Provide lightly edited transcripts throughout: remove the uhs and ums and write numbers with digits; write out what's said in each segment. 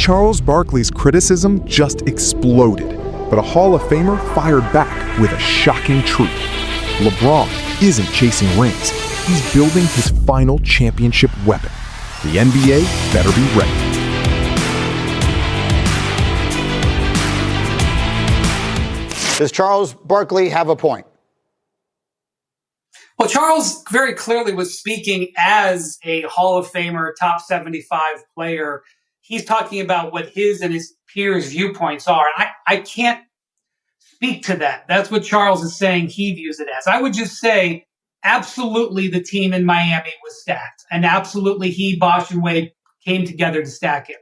Charles Barkley's criticism just exploded, but a Hall of Famer fired back with a shocking truth. LeBron isn't chasing rings. He's building his final championship weapon. The NBA better be ready. Does Charles Barkley have a point? Well, Charles very clearly was speaking as a Hall of Famer, top 75 player. He's talking about what his and his peers' viewpoints are. I can't speak to that. That's what Charles is saying he views it as. I would just say, absolutely, the team in Miami was stacked. And absolutely, he, Bosh, and Wade came together to stack it.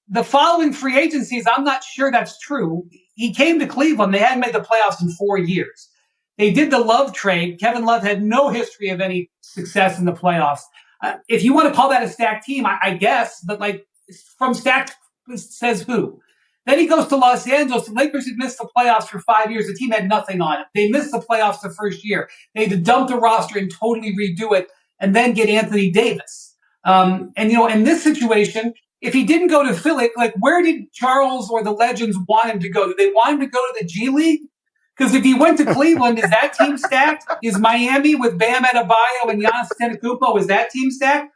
The following free agencies, I'm not sure that's true. He came to Cleveland. They hadn't made the playoffs in 4 years. They did the Love trade. Kevin Love had no history of any success in the playoffs. If you want to call that a stacked team, I guess, but like from stacked says who? Then he goes to Los Angeles. The Lakers had missed the playoffs for 5 years. The team had nothing on it. They missed the playoffs the first year. They had to dump the roster and totally redo it and then get Anthony Davis. In this situation, if he didn't go to Philly, like where did Charles or the legends want him to go? Did they want him to go to the G League? Because if he went to Cleveland, is that team stacked? Is Miami with Bam Adebayo and Giannis Antetokounmpo, is that team stacked?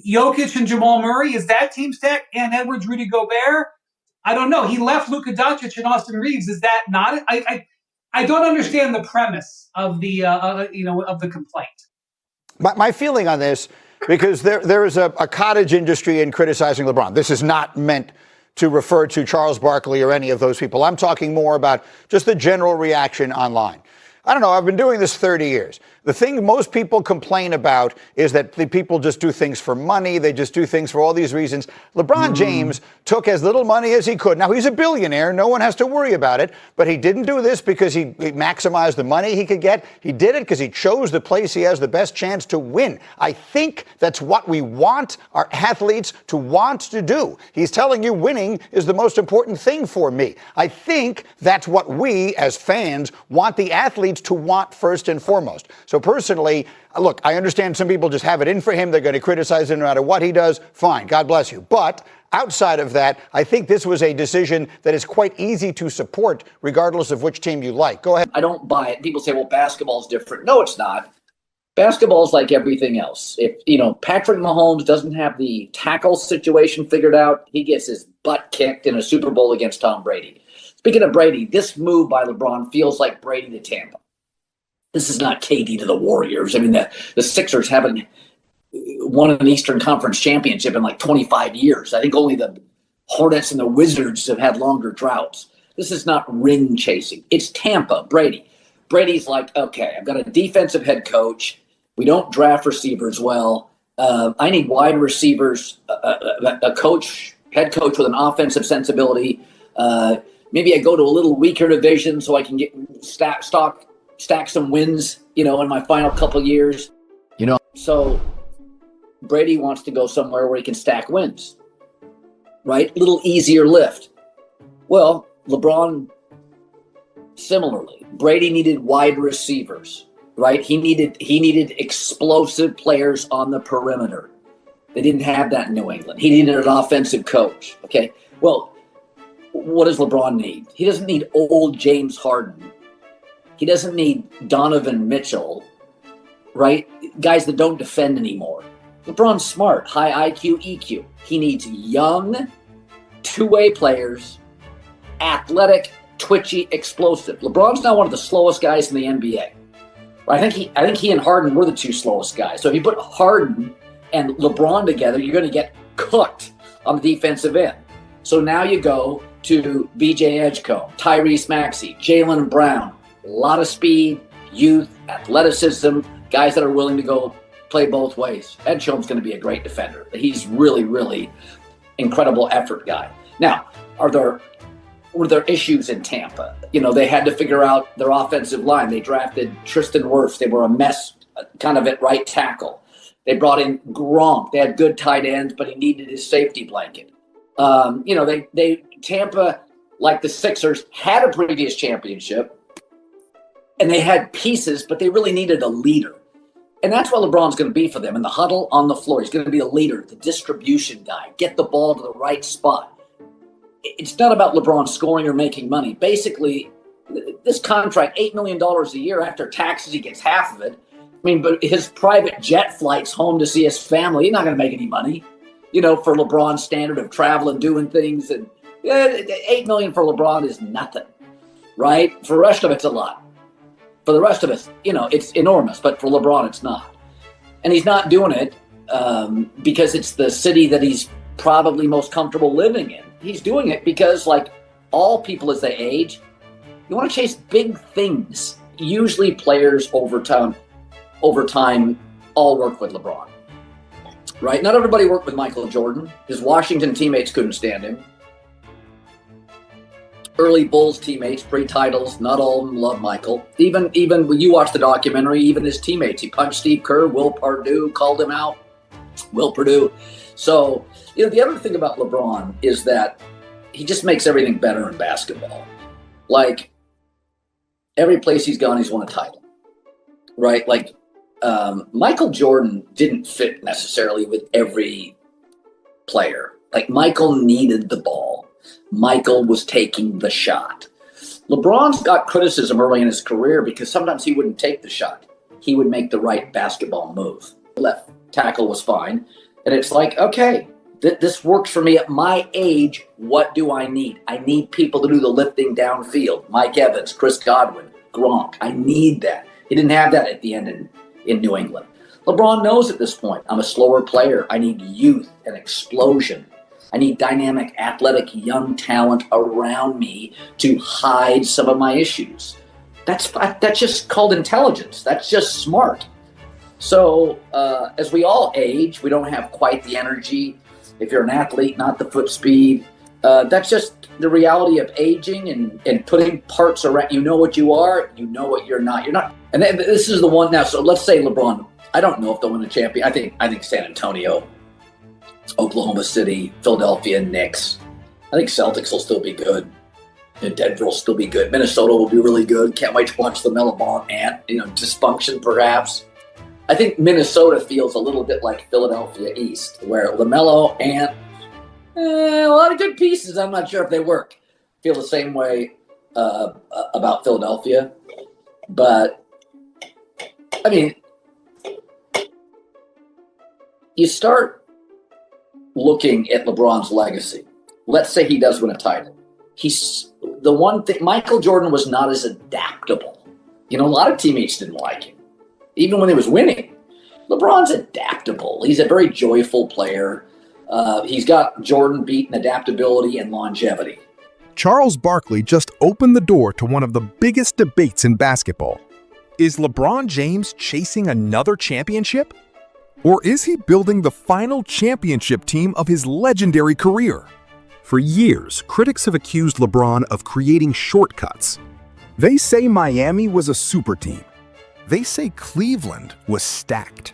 Jokic and Jamal Murray, is that team stacked? And Edwards, Rudy Gobert? I don't know. He left Luka Doncic and Austin Reeves. Is that not it? I don't understand the premise of the of the complaint. My feeling on this, because there is a cottage industry in criticizing LeBron. This is not meant to refer to Charles Barkley or any of those people. I'm talking more about just the general reaction online. I don't know. I've been doing this 30 years. The thing most people complain about is that the people just do things for money. They just do things for all these reasons. LeBron James took as little money as he could. Now, he's a billionaire. No one has to worry about it. But he didn't do this because he maximized the money he could get. He did it because he chose the place he has the best chance to win. I think that's what we want our athletes to want to do. He's telling you winning is the most important thing for me. I think that's what we as fans want the athletes to want first and foremost. So personally, look, I understand some people just have it in for him. They're going to criticize him no matter what he does. Fine. God bless you. But outside of that, I think this was a decision that is quite easy to support, regardless of which team you like. Go ahead. I don't buy it. People say, well, basketball's different. No, it's not. Basketball's like everything else. If, Patrick Mahomes doesn't have the tackle situation figured out, he gets his butt kicked in a Super Bowl against Tom Brady. Speaking of Brady, this move by LeBron feels like Brady to Tampa. This is not KD to the Warriors. I mean, the Sixers haven't won an Eastern Conference championship in like 25 years. I think only the Hornets and the Wizards have had longer droughts. This is not ring chasing. It's Tampa, Brady. Brady's like, okay, I've got a defensive head coach. We don't draft receivers well. I need wide receivers, a head coach with an offensive sensibility. Maybe I go to a little weaker division so I can get stack some wins, in my final couple years. So Brady wants to go somewhere where he can stack wins, right? Little easier lift. Well, LeBron, similarly, Brady needed wide receivers, right? He needed explosive players on the perimeter. They didn't have that in New England. He needed an offensive coach. Okay. Well, what does LeBron need? He doesn't need old James Harden. He doesn't need Donovan Mitchell, right? Guys that don't defend anymore. LeBron's smart, high IQ, EQ. He needs young, two-way players, athletic, twitchy, explosive. LeBron's now one of the slowest guys in the NBA. I think he and Harden were the two slowest guys. So if you put Harden and LeBron together, you're going to get cooked on the defensive end. So now you go to BJ Edgecombe, Tyrese Maxey, Jaylen Brown. A lot of speed, youth, athleticism, guys that are willing to go play both ways. Edgecombe's going to be a great defender. He's really, really incredible effort guy. Now, were there issues in Tampa? They had to figure out their offensive line. They drafted Tristan Wirfs. They were a mess kind of at right tackle. They brought in Gronk. They had good tight ends, but he needed his safety blanket. Tampa, like the Sixers, had a previous championship. And they had pieces, but they really needed a leader. And that's what LeBron's going to be for them. In the huddle, on the floor, he's going to be a leader, the distribution guy. Get the ball to the right spot. it's not about LeBron scoring or making money. Basically, this contract, $8 million a year after taxes, he gets half of it. I mean, but his private jet flights home to see his family, he's not going to make any money, for LeBron's standard of travel and doing things. And $8 million for LeBron is nothing, right? For the rest of it's a lot. For the rest of us, it's enormous, but for LeBron, it's not. And he's not doing it because it's the city that he's probably most comfortable living in. He's doing it because, like all people as they age, you want to chase big things. Usually players over time all work with LeBron, right? Not everybody worked with Michael Jordan. His Washington teammates couldn't stand him. Early Bulls teammates, pre-titles, not all of them love Michael. Even when you watch the documentary, even his teammates, he punched Steve Kerr, Will Perdue, called him out. Will Perdue. So, the other thing about LeBron is that he just makes everything better in basketball. Like, every place he's gone, he's won a title, right? Like, Michael Jordan didn't fit necessarily with every player. Like, Michael needed the ball. Michael was taking the shot. LeBron's got criticism early in his career because sometimes he wouldn't take the shot. He would make the right basketball move. Left tackle was fine. And it's like, okay, this works for me at my age. What do I need? I need people to do the lifting downfield. Mike Evans, Chris Godwin, Gronk. I need that. He didn't have that at the end in New England. LeBron knows at this point, I'm a slower player. I need youth and explosion. I need dynamic, athletic, young talent around me to hide some of my issues. That's just called intelligence. That's just smart. So as we all age, we don't have quite the energy. If you're an athlete, not the foot speed. That's just the reality of aging and putting parts around. You know what you are. You know what you're not. You're not. And then, this is the one now. So let's say LeBron. I don't know if they'll win a champion. I think San Antonio, Oklahoma City, Philadelphia, Knicks. I think Celtics will still be good. And Denver will still be good. Minnesota will be really good. Can't wait to watch the LaMelo Ball dysfunction perhaps. I think Minnesota feels a little bit like Philadelphia East, where LaMelo and a lot of good pieces. I'm not sure if they work. Feel the same way about Philadelphia. But, I mean, you start looking at LeBron's legacy. Let's say he does win a title. He's the one thing. Michael Jordan was not as adaptable. A lot of teammates didn't like him, even when he was winning. LeBron's adaptable. He's a very joyful player. He's got Jordan beat in adaptability and longevity. Charles Barkley just opened the door to one of the biggest debates in basketball. Is LeBron James chasing another championship? Or is he building the final championship team of his legendary career? For years, critics have accused LeBron of creating shortcuts. They say Miami was a super team. They say Cleveland was stacked.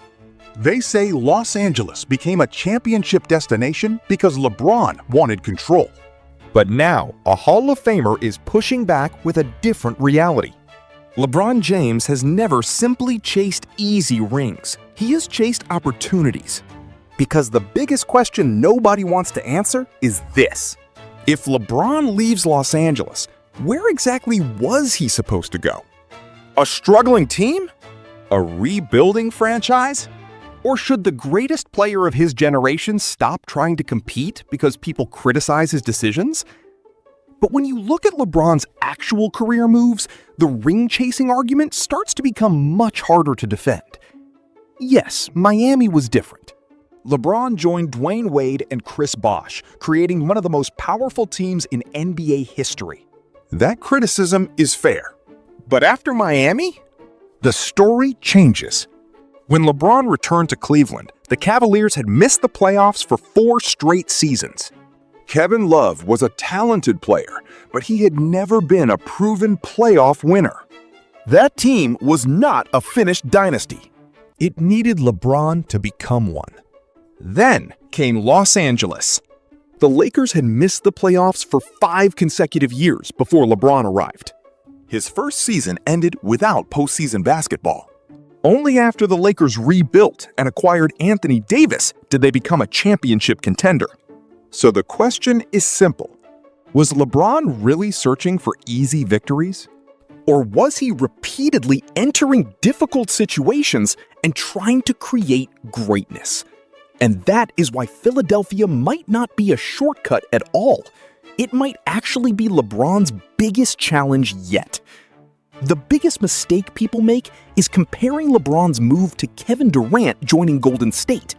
They say Los Angeles became a championship destination because LeBron wanted control. But now, a Hall of Famer is pushing back with a different reality. LeBron James has never simply chased easy rings. He has chased opportunities. Because the biggest question nobody wants to answer is this. If LeBron leaves Los Angeles, where exactly was he supposed to go? A struggling team? A rebuilding franchise? Or should the greatest player of his generation stop trying to compete because people criticize his decisions? But when you look at LeBron's actual career moves, the ring-chasing argument starts to become much harder to defend. Yes, Miami was different. LeBron joined Dwayne Wade and Chris Bosh, creating one of the most powerful teams in NBA history. That criticism is fair. But after Miami, the story changes. When LeBron returned to Cleveland, the Cavaliers had missed the playoffs for 4 straight seasons. Kevin Love was a talented player, but he had never been a proven playoff winner. That team was not a finished dynasty. It needed LeBron to become one. Then came Los Angeles. The Lakers had missed the playoffs for 5 consecutive years before LeBron arrived. His first season ended without postseason basketball. Only after the Lakers rebuilt and acquired Anthony Davis did they become a championship contender. So the question is simple. Was LeBron really searching for easy victories? Or was he repeatedly entering difficult situations and trying to create greatness? And that is why Philadelphia might not be a shortcut at all. It might actually be LeBron's biggest challenge yet. The biggest mistake people make is comparing LeBron's move to Kevin Durant joining Golden State.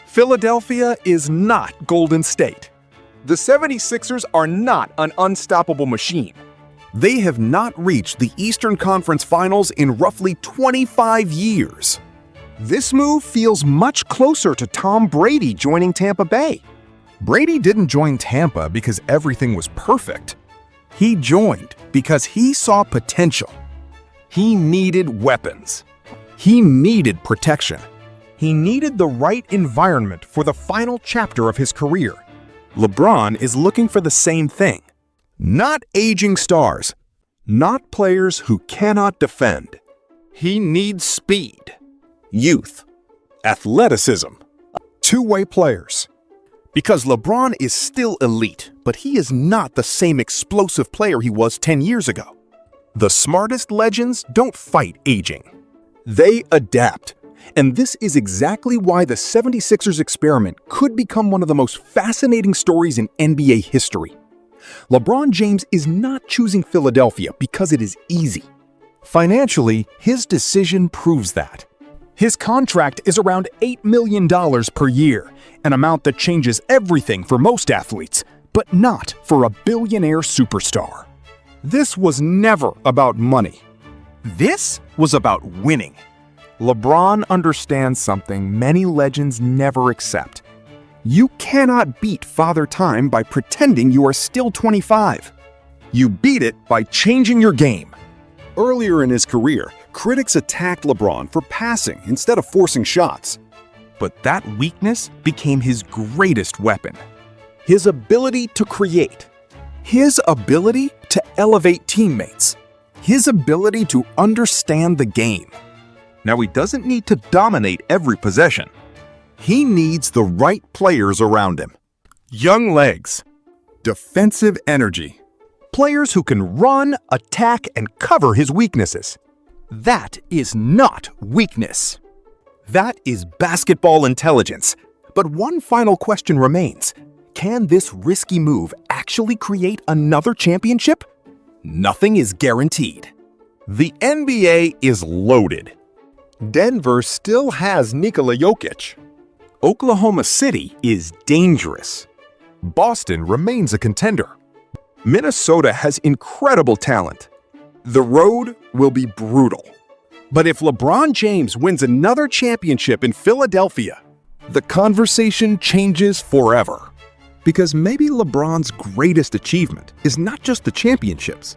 Philadelphia is not Golden State. The 76ers are not an unstoppable machine. They have not reached the Eastern Conference Finals in roughly 25 years. This move feels much closer to Tom Brady joining Tampa Bay. Brady didn't join Tampa because everything was perfect. He joined because he saw potential. He needed weapons. He needed protection. He needed the right environment for the final chapter of his career. LeBron is looking for the same thing. Not aging stars. Not players who cannot defend. He needs speed, youth, athleticism, two-way players. Because LeBron is still elite, but he is not the same explosive player he was 10 years ago. The smartest legends don't fight aging. They adapt. And this is exactly why the 76ers experiment could become one of the most fascinating stories in NBA history. LeBron James is not choosing Philadelphia because it is easy. Financially, his decision proves that. His contract is around $8 million per year, an amount that changes everything for most athletes, but not for a billionaire superstar. This was never about money. This was about winning. LeBron understands something many legends never accept. You cannot beat Father Time by pretending you are still 25. You beat it by changing your game. Earlier in his career, critics attacked LeBron for passing instead of forcing shots. But that weakness became his greatest weapon. His ability to create. His ability to elevate teammates. His ability to understand the game. Now, he doesn't need to dominate every possession. He needs the right players around him. Young legs. Defensive energy. Players who can run, attack, and cover his weaknesses. That is not weakness. That is basketball intelligence. But one final question remains. Can this risky move actually create another championship? Nothing is guaranteed. The NBA is loaded. Denver still has Nikola Jokic. Oklahoma City is dangerous. Boston remains a contender. Minnesota has incredible talent. The road will be brutal. But if LeBron James wins another championship in Philadelphia, the conversation changes forever. Because maybe LeBron's greatest achievement is not just the championships.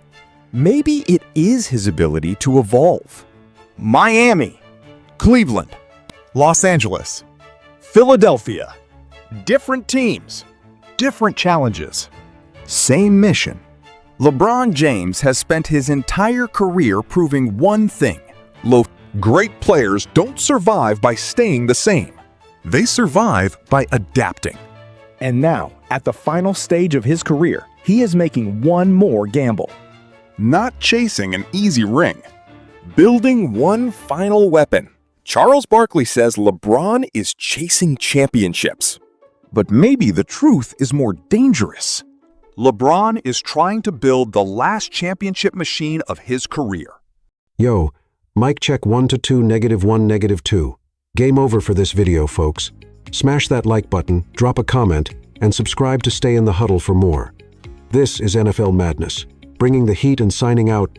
Maybe it is his ability to evolve. Miami, Cleveland, Los Angeles, Philadelphia. Different teams, different challenges, same mission. LeBron James has spent his entire career proving one thing. Great players don't survive by staying the same. They survive by adapting. And now, at the final stage of his career, he is making one more gamble. Not chasing an easy ring. Building one final weapon. Charles Barkley says LeBron is chasing championships. But maybe the truth is more dangerous. LeBron is trying to build the last championship machine of his career. Yo, mic check 1 to 2, -1, -2. Game over for this video, folks. Smash that like button, drop a comment, and subscribe to stay in the huddle for more. This is NFL Madness, bringing the heat and signing out.